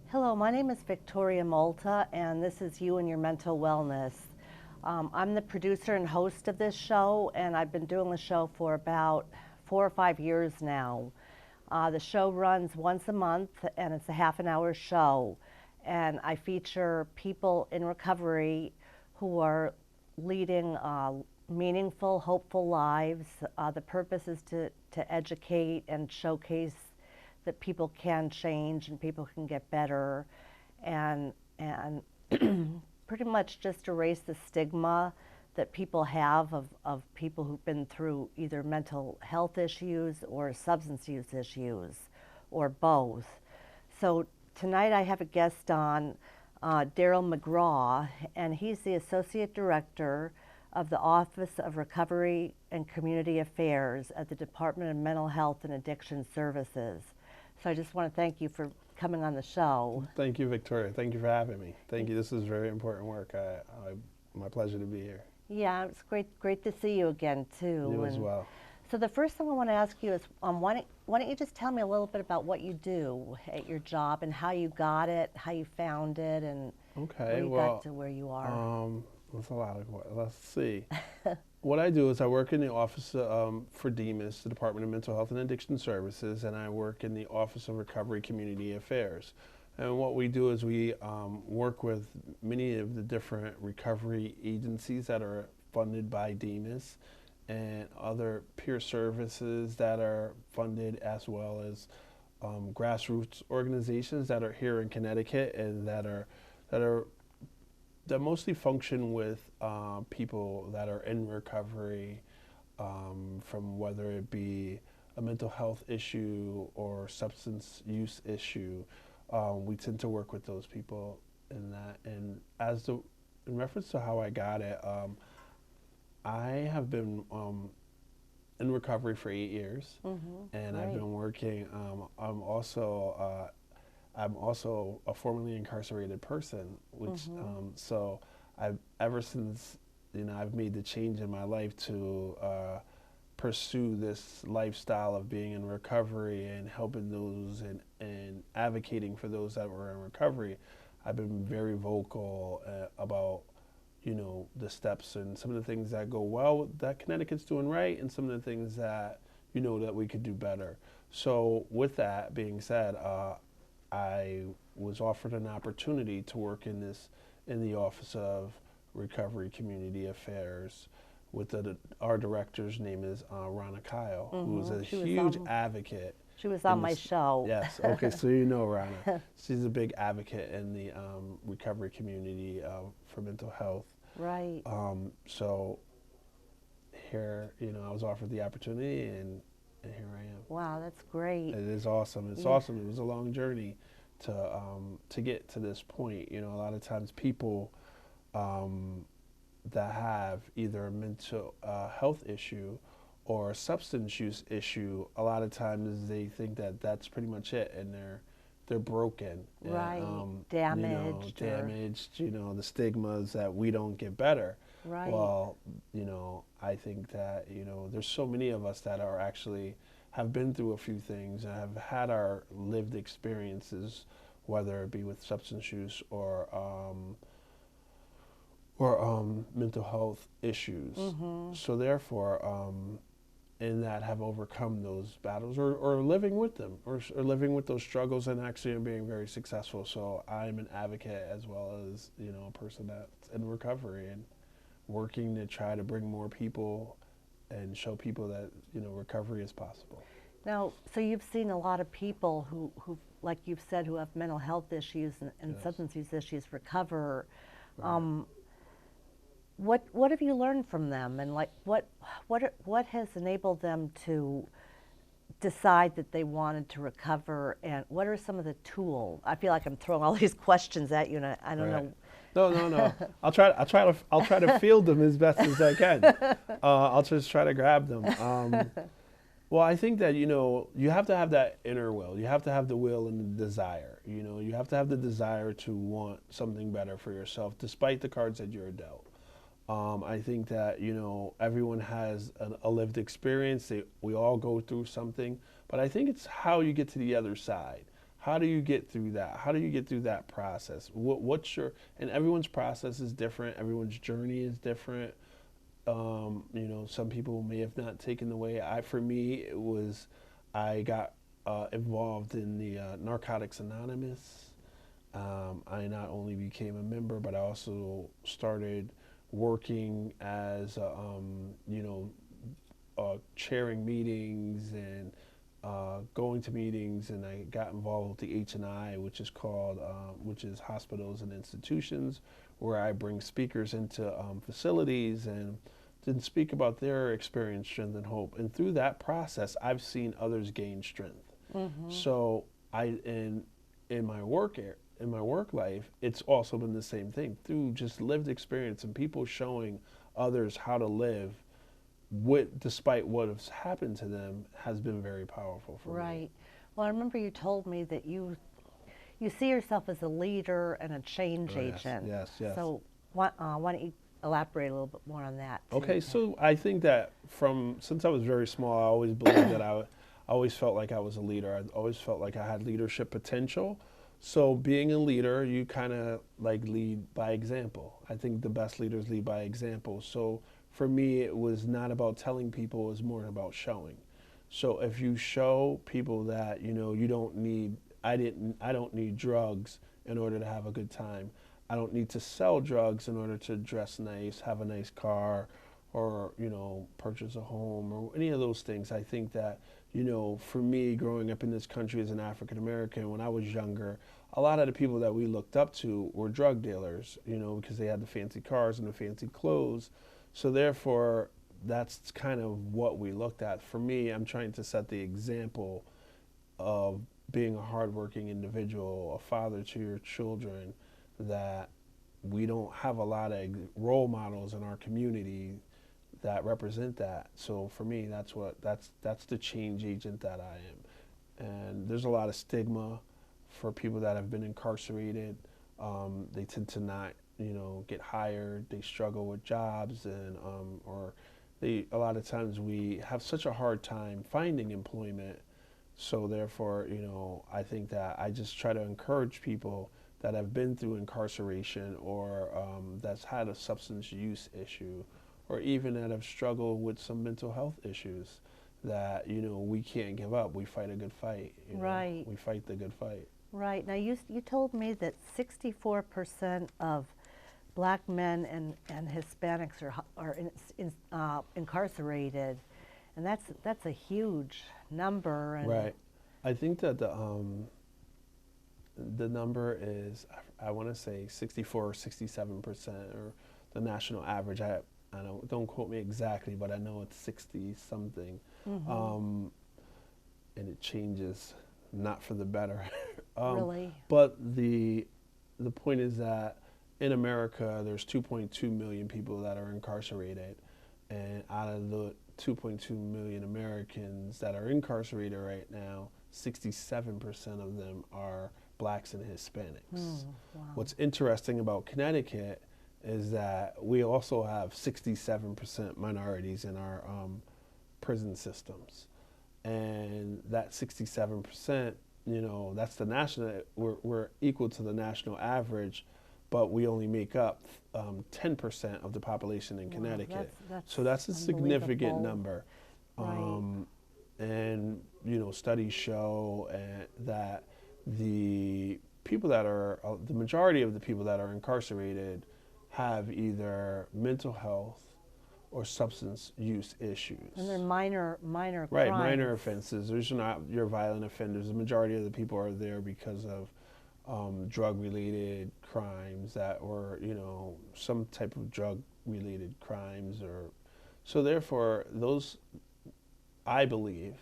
Hello, my name is Victoria Malta, and this is You and Your Mental Wellness. I'm the producer and host of this show, and I've been doing the show for about 4 or 5 years now. The show runs once a month, and it's a half an hour show. And I feature people in recovery who are leading meaningful, hopeful lives. The purpose is to educate and showcase that people can change and people can get better, and pretty much just erase the stigma that people have of people who've been through either mental health issues or substance use issues or both. So tonight I have a guest on, Daryl McGraw, and he's the Associate Director of the Office of Recovery and Community Affairs at the Department of Mental Health and Addiction Services. So I just want to thank you for coming on the show. Thank you, Victoria. Thank you for having me. Thank you. This is very important work. My pleasure to be here. Yeah, it's great to see you again too. You as well. So the first thing I want to ask you is, why don't you just tell me a little bit about what you do at your job and how you got it, how you found it, and Okay. where you got to where you are. That's a lot of. Let's see. What I do is I work in the office for DEMAS, the Department of Mental Health and Addiction Services, and I work in the Office of Recovery Community Affairs. And what we do is we work with many of the different recovery agencies that are funded by DEMAS and other peer services that are funded, as well as grassroots organizations that are here in Connecticut and that mostly function with people that are in recovery, from whether it be a mental health issue or substance use issue. We tend to work with those people in that. And in reference to how I got it, I have been in recovery for 8 years, and I've been working. I'm also a formerly incarcerated person, which so I've ever since I've made the change in my life to pursue this lifestyle of being in recovery and helping those and advocating for those that were in recovery. I've been very vocal about the steps and some of the things that go well that Connecticut's doing right, and some of the things that that we could do better. So with that being said, I was offered an opportunity to work in the Office of Recovery Community Affairs with our director's name is Ronna Kyle, who is a huge advocate. She was on my show. Yes, okay, so Ronna. She's a big advocate in the recovery community for mental health. Right. So here, I was offered the opportunity, and here I am. Wow, that's great. It is awesome. It's awesome. It was a long journey to get to this point. A lot of times people that have either a mental health issue or a substance use issue, a lot of times they think that that's pretty much it, and they're broken. Right. And, Damaged. Damaged. The stigmas that we don't get better. Right. Well, I think that there's so many of us that are actually have been through a few things and have had our lived experiences, whether it be with substance use or mental health issues. So therefore, in that have overcome those battles or living with them or living with those struggles and actually being very successful. So I'm an advocate as well as a person that's in recovery and working to try to bring more people and show people that recovery is possible. Now, so you've seen a lot of people who like you've said, who have mental health issues and Yes. substance use issues recover. Right. What have you learned from them, and like what has enabled them to decide that they wanted to recover, and what are some of the tools? I feel like I'm throwing all these questions at you, and I don't know. No. I'll try to field them as best as I can. I'll just try to grab them. Well, I think that you have to have that inner will. You have to have the will and the desire. You have to have the desire to want something better for yourself, despite the cards that you're dealt. I think that everyone has a lived experience. We all go through something, but I think it's how you get to the other side. How do you get through that? How do you get through that process? What's your, and everyone's process is different. Everyone's journey is different. You know, some people may have not taken the way. For me, it was, I got involved in the Narcotics Anonymous. I not only became a member, but I also started working as, you know, chairing meetings and going to meetings, and I got involved with the H&I, which is called, which is Hospitals and Institutions, where I bring speakers into facilities and then speak about their experience, strength, and hope. And through that process, I've seen others gain strength. So in my work in my work life, it's also been the same thing through just lived experience and people showing others how to live despite what has happened to them has been very powerful for me. Right. Well, I remember you told me that you see yourself as a leader and a change Oh, yes, agent. yes, yes. So why don't you elaborate a little bit more on that? Okay, so I think that since I was very small, I always believed that I always felt like I was a leader. I always felt like I had leadership potential. So being a leader, you kind of like lead by example. I think the best leaders lead by example. So for me, it was not about telling people, it was more about showing. So if you show people that, you know, you don't need, I don't need drugs in order to have a good time. I don't need to sell drugs in order to dress nice, have a nice car, or, you know, purchase a home or any of those things. I think that, you know, for me, growing up in this country as an African American, when I was younger, a lot of the people that we looked up to were drug dealers, you know, because they had the fancy cars and the fancy clothes. So therefore, that's kind of what we looked at. For me, I'm trying to set the example of being a hardworking individual, a father to your children, that we don't have a lot of role models in our community that represent that. So for me, that's the change agent that I am. And there's a lot of stigma for people that have been incarcerated. They tend to not, you know, get hired. They struggle with jobs, and or a lot of times we have such a hard time finding employment. So therefore, you know, I think that I just try to encourage people that have been through incarceration, or that's had a substance use issue, or even that have struggled with some mental health issues, that, you know, we can't give up. We fight a good fight. You know? Right. We fight the good fight. Right. Now, you told me that 64% of black men and Hispanics are incarcerated, and that's a huge number. And Right. I think that the number is, I want to say 64 or 67%, or the national average. I don't quote me exactly, but I know it's 60 something. And it changes, not for the better. Really? But the point is that in America, there's 2.2 million people that are incarcerated, and out of the 2.2 million Americans that are incarcerated right now, 67% of them are blacks and Hispanics. Wow. What's interesting about Connecticut is that we also have 67% minorities in our prison systems. And that 67%, you know, that's the national, we're equal to the national average, but we only make up 10% of the population in Connecticut. So that's a significant number. Right. And, you know, studies show that the people that are, the majority of the people that are incarcerated have either mental health or substance use issues. And they're minor Right, crimes. minor offenses. There's not your violent offenders. The majority of the people are there because of drug-related crimes that were, you know, some type of drug-related crimes, or so. Therefore, those, I believe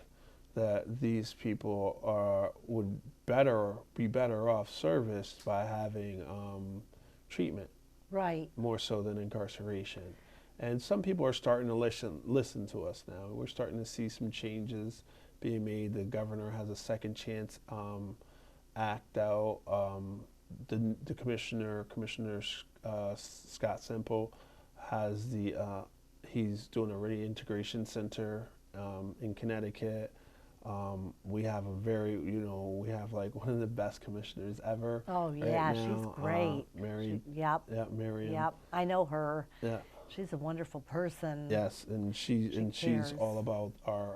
that these people would be better off serviced by having treatment, Right. more so than incarceration. And some people are starting to listen to us now. We're starting to see some changes being made. The governor has a second chance act out. The commissioner Scott Semple, has he's doing a reintegration center in Connecticut. We have a very, we have like one of the best commissioners ever Oh right yeah, she's now. great. Mary, Yep, yeah, Miriam. yep. I know her. Yeah. She's a wonderful person. Yes, and She she's cares. all about our,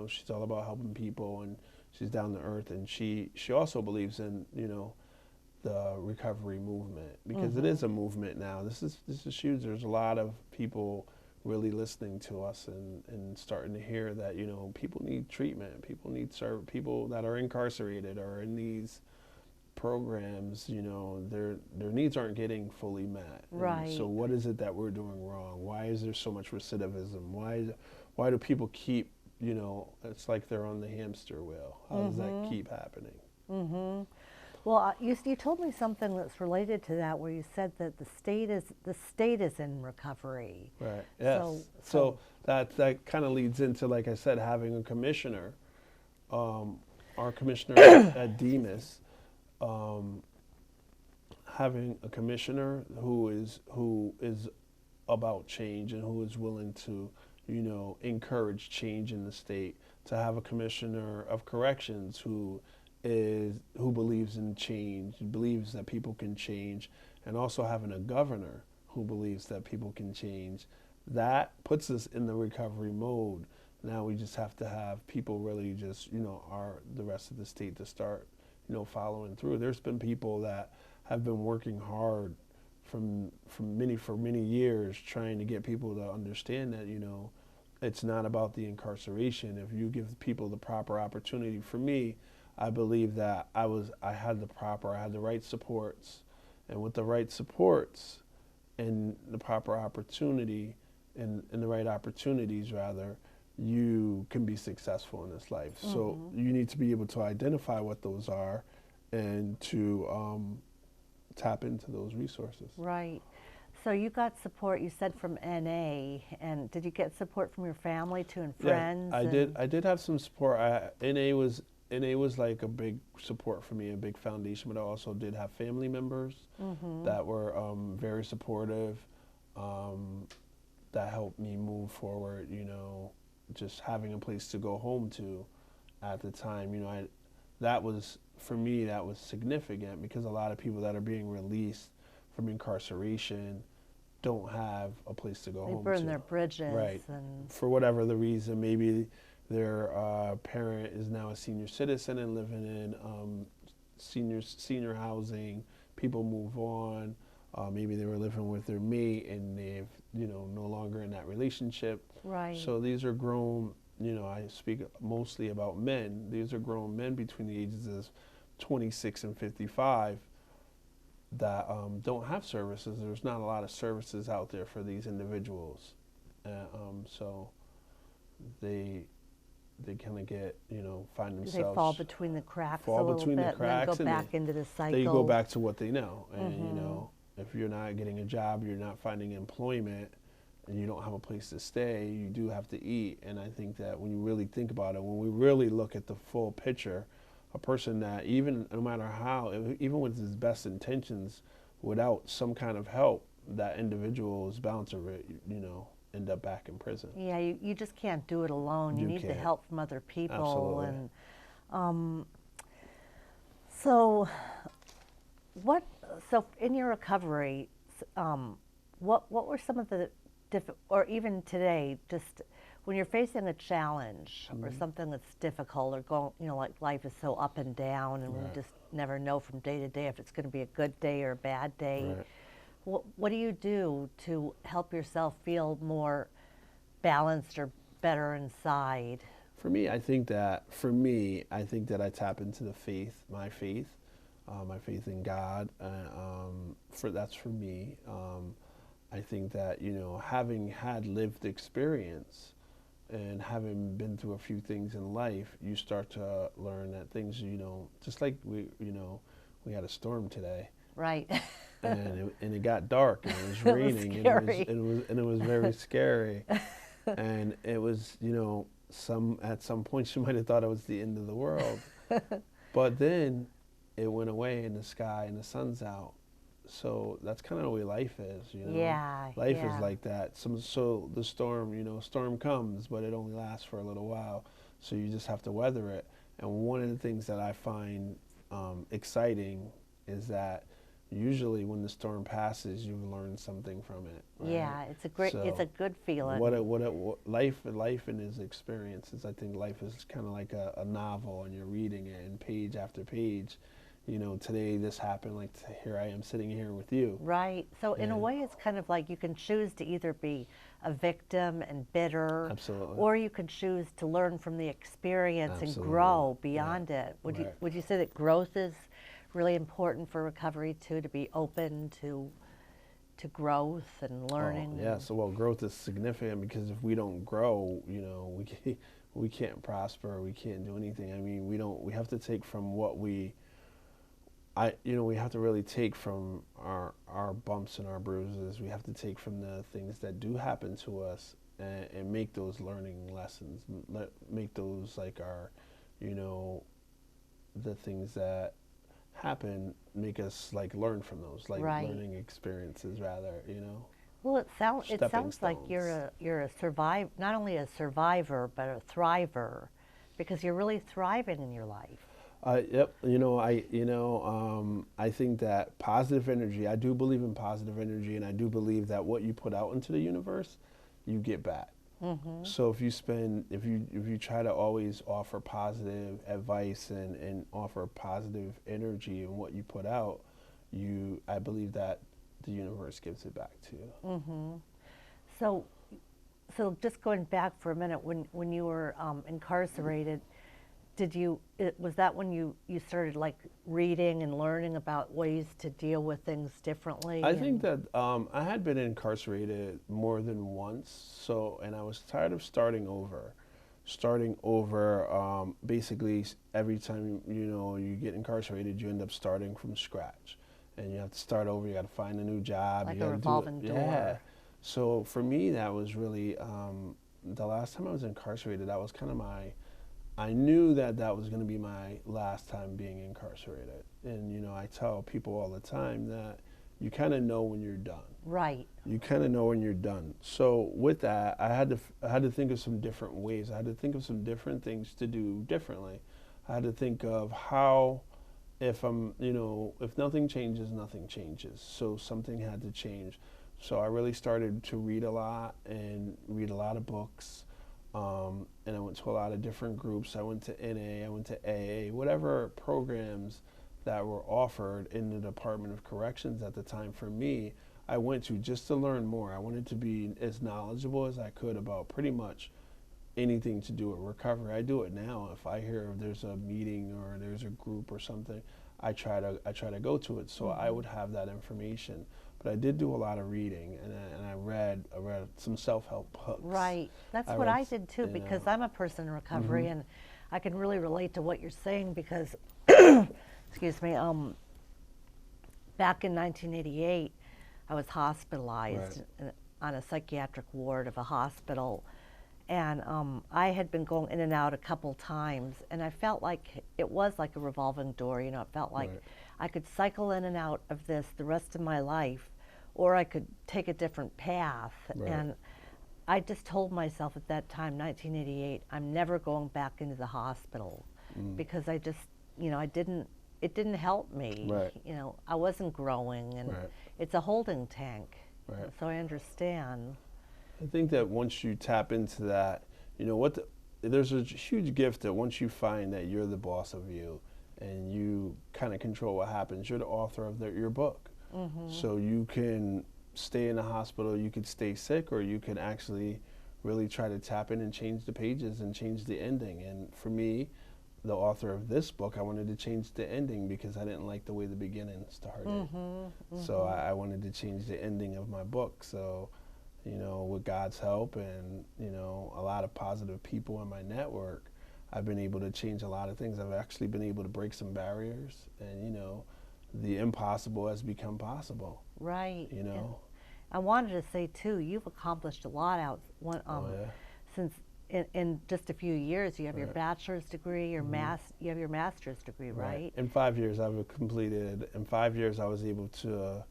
she's all about helping people, and she's down to earth, and she also believes in, the recovery movement, because it is a movement now. This is huge. There's a lot of people really listening to us and starting to hear that, people need treatment, people need people that are incarcerated or in these programs, their needs aren't getting fully met. Right. And so what is it that we're doing wrong? Why is there so much recidivism? Why do people keep, it's like they're on the hamster wheel. How does that keep happening? Well, you told me something that's related to that, where you said that the state is in recovery. Right. Yes. So that kind of leads into, like I said, having a commissioner, our commissioner at Demas, having a commissioner who is about change and who is willing to, encourage change in the state. To have a commissioner of corrections who believes in change, believes that people can change, and also having a governor who believes that people can change. That puts us in the recovery mode. Now we just have to have people really just, the rest of the state to start, following through. There's been people that have been working hard for many years, trying to get people to understand that, it's not about the incarceration. If you give people the proper opportunity. For me, I believe that I had the right supports, and with the right supports and the proper opportunity and the right opportunities rather, you can be successful in this life. So you need to be able to identify what those are and to tap into those resources. Right. So you got support, you said, from NA, and did you get support from your family too, and friends? Yeah, I did. I did have some support. NA was like a big support for me, a big foundation, but I also did have family members that were very supportive, that helped me move forward, just having a place to go home to at the time. That was, for me, that was significant, because a lot of people that are being released from incarceration don't have a place to go home to. They burn their bridges. Right. And for whatever the reason, maybe their parent is now a senior citizen and living in senior housing. People move on. Maybe they were living with their mate and they've, no longer in that relationship. Right. So these are grown, I speak mostly about men. These are grown men between the ages of 26 and 55 that don't have services. There's not a lot of services out there for these individuals. So they kind of get, find themselves. They fall between the cracks fall a little between bit, the cracks, and then go back into the cycle. They go back to what they know. And, if you're not getting a job, you're not finding employment, and you don't have a place to stay, you do have to eat. And I think that when you really think about it, when we really look at the full picture, a person that even, no matter how, even with his best intentions, without some kind of help, that individual is bound to, end up back in prison. Yeah, you just can't do it alone. You need the help from other people. Absolutely. And so in your recovery, what were some of the or even today, just when you're facing a challenge or something that's difficult, or going, like life is so up and down, and we just never know from day to day if it's going to be a good day or a bad day. Right. What do you do to help yourself feel more balanced or better inside? For me, I think that I tap into the faith, my faith in God. That's for me. I think that, having had lived experience and having been through a few things in life, you start to learn that things, just like we had a storm today. Right. and it got dark, and it was raining, and it was very scary. And it was, at some point you might have thought it was the end of the world. But then it went away in the sky and the sun's out. So that's kind of the way life is, Yeah. Life is like that. So the storm, storm comes, but it only lasts for a little while. So you just have to weather it. And one of the things that I find exciting is that usually when the storm passes, you've learned something from it. Right? Yeah, it's a good feeling. What life and his experiences. I think life is kind of like a novel, and you're reading it, and page after page. You know, today this happened. Like here I am sitting here with you. Right. So in a way, it's kind of like you can choose to either be a victim and bitter, Absolutely. or you can choose to learn from the experience and Absolutely. grow beyond it. Right. Would you say that growth is really important for recovery too, to be open to growth and learning? Oh, yeah. So well, growth is significant because if we don't grow, we can't prosper. We can't do anything. I mean, we have to take from what we have to really take from our bumps and our bruises. We have to take from the things that do happen to us and make those learning lessons. Make those like our, the things that happen, make us like learn from those, like Right. learning experiences rather, Well, it sounds Stepping like stones. you're a not only a survivor but a thriver, because you're really thriving in your life. Yep. I think that positive energy. I do believe in positive energy, and I do believe that what you put out into the universe, you get back. Mm-hmm. So if you try to always offer positive advice and offer positive energy in what you put out, I believe that the universe gives it back to you. Mm-hmm. So, just going back for a minute, when you were incarcerated, was that when you started like reading and learning about ways to deal with things differently? I think that I had been incarcerated more than once, and I was tired of starting over. Basically, every time you get incarcerated, you end up starting from scratch, and you have to start over. You got to find a new job. Like you a gotta revolving do it. door. Yeah. So for me, that was really the last time I was incarcerated. That was kind of I knew that was going to be my last time being incarcerated. And, I tell people all the time that you kind of know when you're done. Right. You kind of know when you're done. So with that, I had to think of some different ways. I had to think of some different things to do differently. I had to think of how, if nothing changes, nothing changes. So something had to change. So I really started to read a lot and read a lot of books. And I went to a lot of different groups. I went to NA, I went to AA, whatever programs that were offered in the Department of Corrections at the time for me, I went to just to learn more. I wanted to be as knowledgeable as I could about pretty much anything to do with recovery. I do it now. If I hear there's a meeting or there's a group or something, I try to go to it so I would have that information. But I did do a lot of reading, and I read some self-help books. Right. That's what I did too, because I'm a person in recovery, and I can really relate to what you're saying because, excuse me, back in 1988, I was hospitalized on a psychiatric ward of a hospital, and I had been going in and out a couple times, and I felt like it was like a revolving door. It felt like I could cycle in and out of this the rest of my life, or I could take a different path. And I just told myself at that time, 1988, I'm never going back into the hospital because I just, it didn't help me. I wasn't growing, and it's a holding tank. So I understand. I think that once you tap into that, there's a huge gift that once you find that you're the boss of you and you kind of control what happens, you're the author of your book. So you can stay in the hospital, you could stay sick, or you can actually really try to tap in and change the pages and change the ending. And for me, the author of this book, I wanted to change the ending because I didn't like the way the beginning started. So I wanted to change the ending of my book. So, with God's help and, a lot of positive people in my network, I've been able to change a lot of things. I've actually been able to break some barriers, and, the impossible has become possible. Right. I wanted to say too, you've accomplished a lot since in just a few years. You have your bachelor's degree, you have your master's degree, right? In 5 years, I've completed. In 5 years, I was able to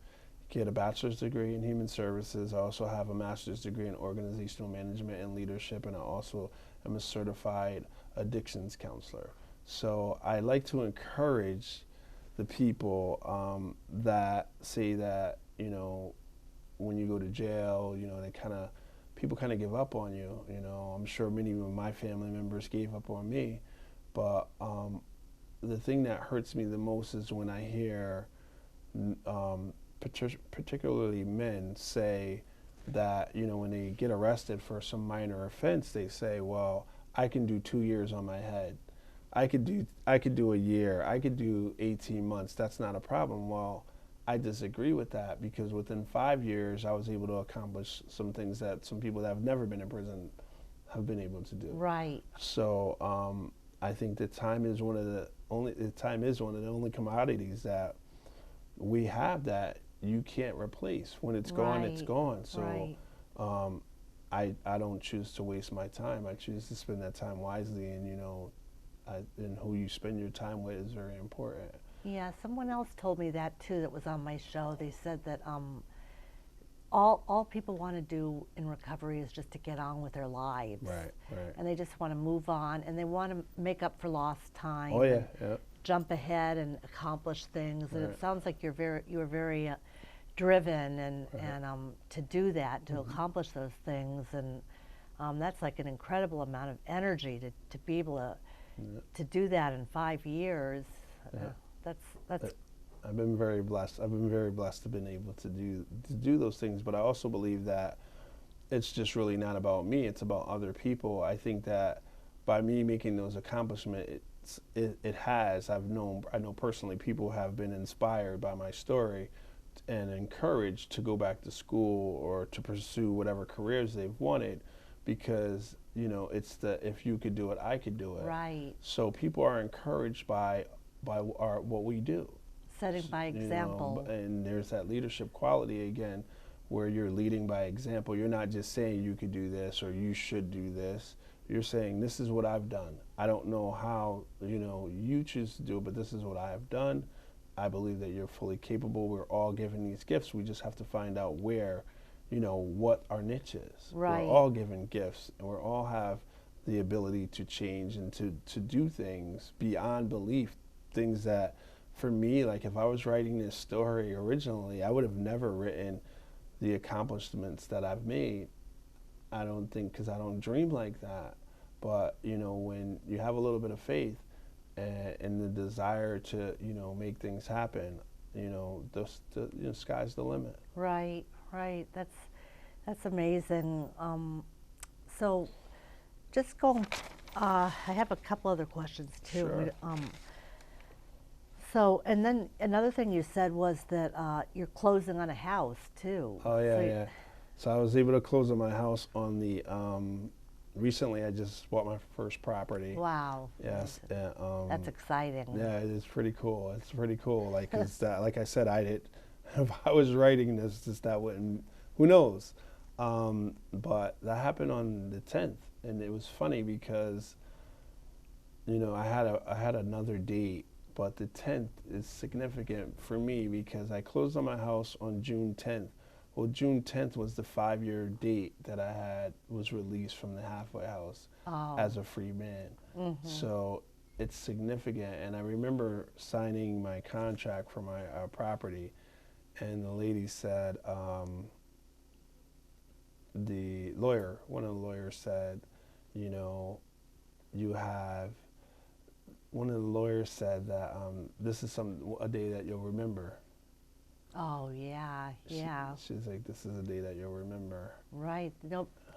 get a bachelor's degree in human services. I also have a master's degree in organizational management and leadership, and I also I'm a certified addictions counselor. So I like to encourage the people that say that, when you go to jail, people kind of give up on you. I'm sure many of my family members gave up on me, but the thing that hurts me the most is when I hear particularly men say that, when they get arrested for some minor offense, they say, well, I can do 2 years on my head. I could do a year. I could do 18 months. That's not a problem. Well, I disagree with that, because within 5 years, I was able to accomplish some things that some people that have never been in prison have been able to do. Right. So I think that time is one of the only commodities that we have that you can't replace. When it's gone, it's gone. So Right. I don't choose to waste my time. I choose to spend that time wisely, and and who you spend your time with is very important. Yeah, someone else told me that too, that was on my show. They said that all people want to do in recovery is just to get on with their lives. Right, right. And they just want to move on, and they want to make up for lost time. Oh yeah, yeah. Jump ahead and accomplish things. And Right. it sounds like you were very driven and Right. to do that, to accomplish those things, and that's like an incredible amount of energy to be able to do that in 5 years. Yeah. That's I've been very blessed. I've been very blessed to been able to do those things. But I also believe that it's just really not about me. It's about other people. I think that by me making those accomplishments, I know personally people have been inspired by my story and encouraged to go back to school or to pursue whatever careers they've wanted, because it's if you could do it, I could do it. right. So people are encouraged by what we do. Setting by example. And there's that leadership quality again, where you're leading by example. You're not just saying you could do this or you should do this. You're saying, this is what I've done. I don't know how you choose to do it, but this is what I have done. I believe that you're fully capable. We're all given these gifts. We just have to find out where, what our niche is. Right. We're all given gifts, and we all have the ability to change and to do things beyond belief. Things that, for me, like if I was writing this story originally, I would have never written the accomplishments that I've made. I don't think, because I don't dream like that. But when you have a little bit of faith and the desire to make things happen, the sky's the limit. Right, right. That's amazing. So, just going. I have a couple other questions too. Sure. So, and then another thing you said was that you're closing on a house too. Oh yeah, yeah. So I was able to close on my house on the. Recently, I just bought my first property. Wow. Yes. That's exciting. Yeah, it's pretty cool. It's pretty cool. Like, like I said, if I was writing this, that wouldn't. Who knows? But that happened on the 10th, and it was funny because, I had another date. But the 10th is significant for me because I closed on my house on June 10th. Well, June 10th was the 5-year date that I was released from the halfway house as a free man. Mm-hmm. So it's significant. And I remember signing my contract for my property, and the lady said, one of the lawyers said, you have. One of the lawyers said that this is a day that you'll remember. Oh yeah, yeah. She's like, this is a day that you'll remember. Right.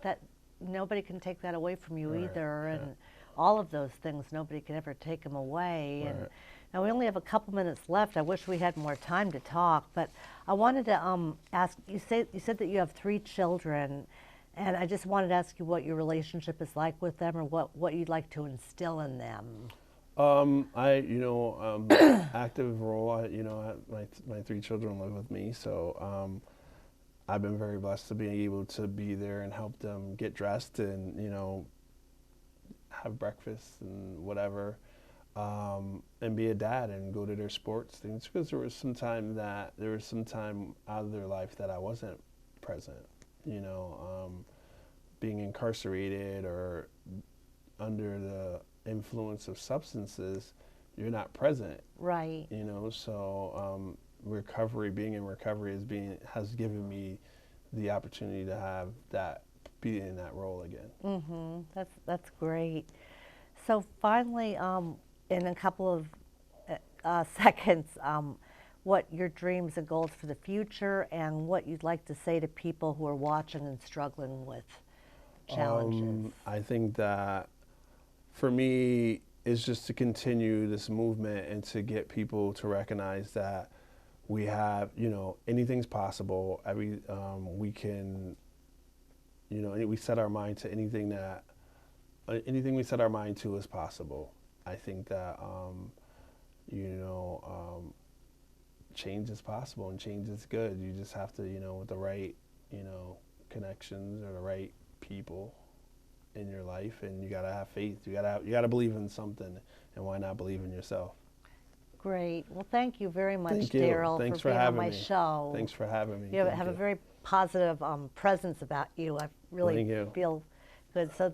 That nobody can take that away from you Right, either, and yeah. all of those things nobody can ever take them away. Right. And now we only have a couple minutes left. I wish we had more time to talk, but I wanted to ask. You said that you have 3 children, and I just wanted to ask you what your relationship is like with them, or what you'd like to instill in them. Active role. My 3 children live with me, so I've been very blessed to be able to be there and help them get dressed and have breakfast and whatever, and be a dad and go to their sports things, because there was some time out of their life that I wasn't present. Being incarcerated or under the influence of substances, you're not present. Right. You know, so recovery, being in recovery, has given me the opportunity to have that, be in that role again. That's great. So finally, in a couple of seconds, what your dreams and goals for the future, and what you'd like to say to people who are watching and struggling with challenges. I think that for me, is just to continue this movement and to get people to recognize that we have, you know, anything's possible. We can, you know, we set our mind to anything we set our mind to is possible. I think that, you know, change is possible and change is good. You just have to, you know, with the right, you know, connections or the right people in your life, and you gotta have faith. You gotta believe in something, and why not believe in yourself? Great. Well, thank you very much, Thank you. Daryl, Thanks for being on my me. show. Thanks for having me. You have a very positive presence about you. I really feel good. So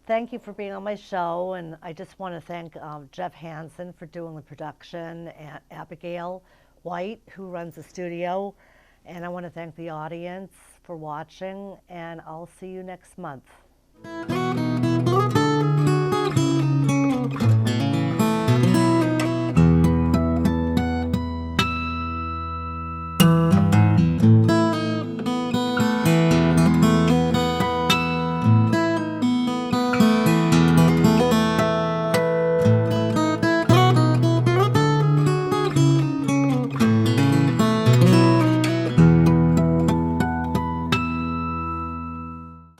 thank you for being on my show, and I just want to thank Jeff Hansen for doing the production, and Abigail White, who runs the studio, and I want to thank the audience for watching, and I'll see you next month.